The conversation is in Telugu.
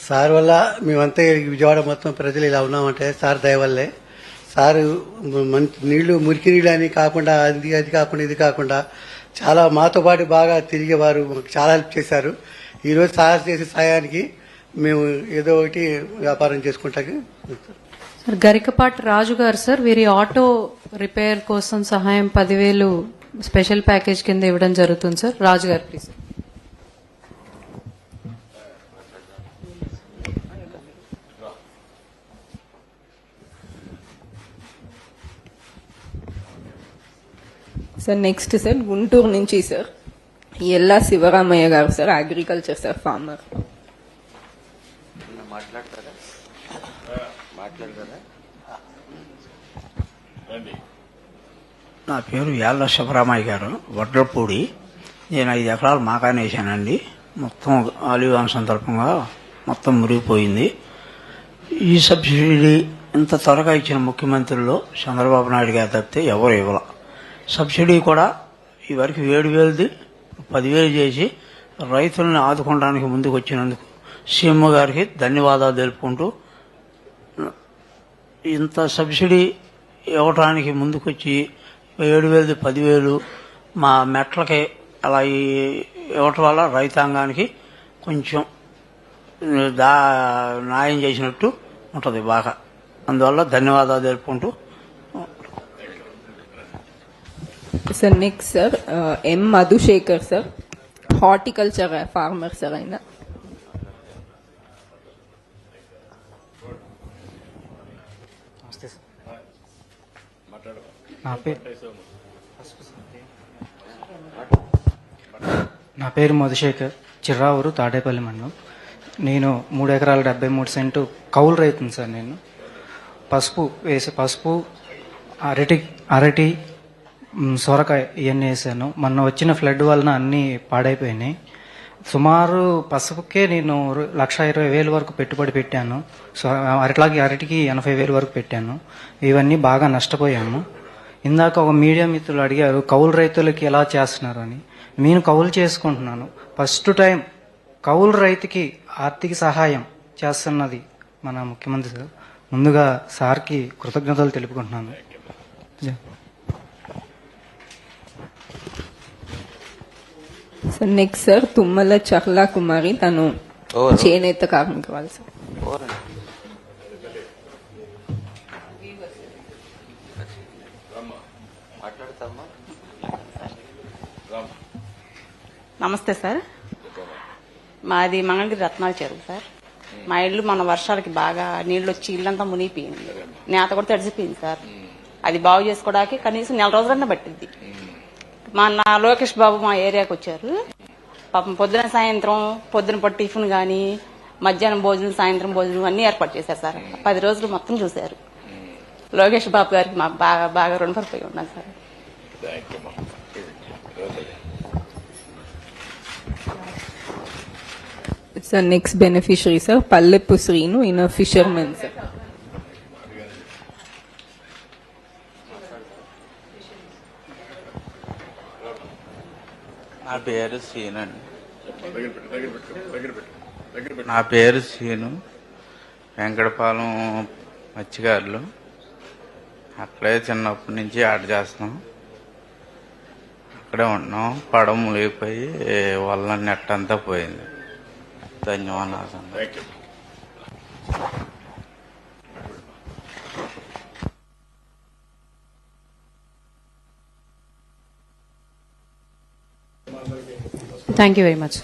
సార్ వల్ల మేమంతా విజయవాడ మొత్తం ప్రజలు ఇలా ఉన్నామంటే సార్ దయ వల్లే. సారు మంచి నీళ్లు, మురికి నీళ్ళు అని కాకుండా అది కాకుండా ఇది కాకుండా చాలా మాతో పాటు బాగా తిరిగేవారు, మాకు చాలా హెల్ప్ చేశారు. ఈరోజు సార్ చేసే సాయానికి మేము ఏదో ఒకటి వ్యాపారం చేసుకుంటాకి. సార్ గరికపాటి రాజు గారు సార్, వీరి ఆటో రిపేర్ కోసం సహాయం 10,000 స్పెషల్ ప్యాకేజ్ కింద ఇవ్వడం జరుగుతుంది సార్. రాజు గారు please. Sir next sir Guntur నుంచి సార్ ఎల్లా శివరామయ్య గారు సార్, అగ్రికల్చర్ సార్, ఫార్మర్. నా పేరు యాళ్ళ శివరామయ్య గారు, వడ్రపూడి. నేను 5 ఎకరాలు మాకానే వేసానండి. మొత్తం ఆలివ్ సందర్భంగా మొత్తం మురిగిపోయింది. ఈ సబ్సిడీ ఇంత త్వరగా ఇచ్చిన ముఖ్యమంత్రుల్లో చంద్రబాబు నాయుడు గారు తప్పితే ఎవరు ఇవ్వాల. సబ్సిడీ కూడా ఈ వరకు 7,000ది 10,000 చేసి రైతులను ఆదుకోవడానికి ముందుకు వచ్చినందుకు సీఎం గారికి ధన్యవాదాలు తెలుపుకుంటూ, ఇంత సబ్సిడీ ఇవ్వడానికి ముందుకొచ్చి 7,000ది 10,000 మా మెట్లకి అలా ఇవ్వటం వల్ల రైతాంగానికి కొంచెం న్యాయం చేసినట్టు ఉంటుంది బాగా. అందువల్ల ధన్యవాదాలు తెలుపుకుంటూ. Sir next sir M Madhusekhar sir, horticulture farmer sir. ఆయన నా పేరు మధుశేఖర్, చిర్రావూరు, తాడేపల్లి మండలం. నేను 3 ఎకరాల 73 సెంటు కౌలు రైతును సార్. నేను పసుపు, అరటి, సొరకాయ ఇవన్నీ వేసాను. మొన్న వచ్చిన ఫ్లడ్ వలన అన్నీ పాడైపోయినాయి. సుమారు పసుపుకే నేను 1,20,000 వరకు పెట్టుబడి పెట్టాను. అరటికి 80,000 వరకు పెట్టాను. ఇవన్నీ బాగా నష్టపోయాము. ఇందాక ఒక మీడియా మిత్రులు అడిగారు కౌలు రైతులకి ఎలా చేస్తున్నారు అని. నేను కౌలు చేసుకుంటున్నాను. ఫస్ట్ టైం కౌలు రైతుకి ఆర్థిక సహాయం చేస్తున్నది మన ముఖ్యమంత్రి సార్. ముందుగా సార్కి కృతజ్ఞతలు తెలుపుకుంటున్నాను. సార్ నెక్స్ట్ సార్ తుమ్మల చహ్లా కుమారి, తను చేనేత కార్మికురాలు సార్. నమస్తే సార్, మాది మంగళగిరి రత్నాల చెరువు సార్. మా ఇల్లు మన వర్షాలకి బాగా నీళ్ళు వచ్చి ఇల్లంతా మునిగిపోయింది, నేత కూడా తడిసిపోయింది సార్. అది బాగు చేసుకోవడానికి కనీసం 4 రోజులన్నా పట్టింది. నా లోకేష్ బాబు మా ఏరియాకి వచ్చారు. పాపం పొద్దున పట్టు టిఫిన్ కానీ, మధ్యాహ్నం భోజనం, సాయంత్రం భోజనం అన్ని ఏర్పాటు చేశారు సార్. 10 రోజులు మొత్తం చూశారు. లోకేష్ బాబు గారికి మాకు బాగా రుణపడిపోయి ఉన్నాను sir. Sir next beneficiary sir Palleppu Srinu, ఈయన ఫిషర్మెన్ సార్. నా పేరు సీను, వెంకటపాలెం మత్స్యకారులు. అక్కడే చిన్నప్పటి నుంచి ఆట చేస్తున్నాం, అక్కడే ఉంటున్నాం. పడవ మునిగిపోయి వల్ల నెట్ అంతా పోయింది. ధన్యవాదాలు. Thank you very much.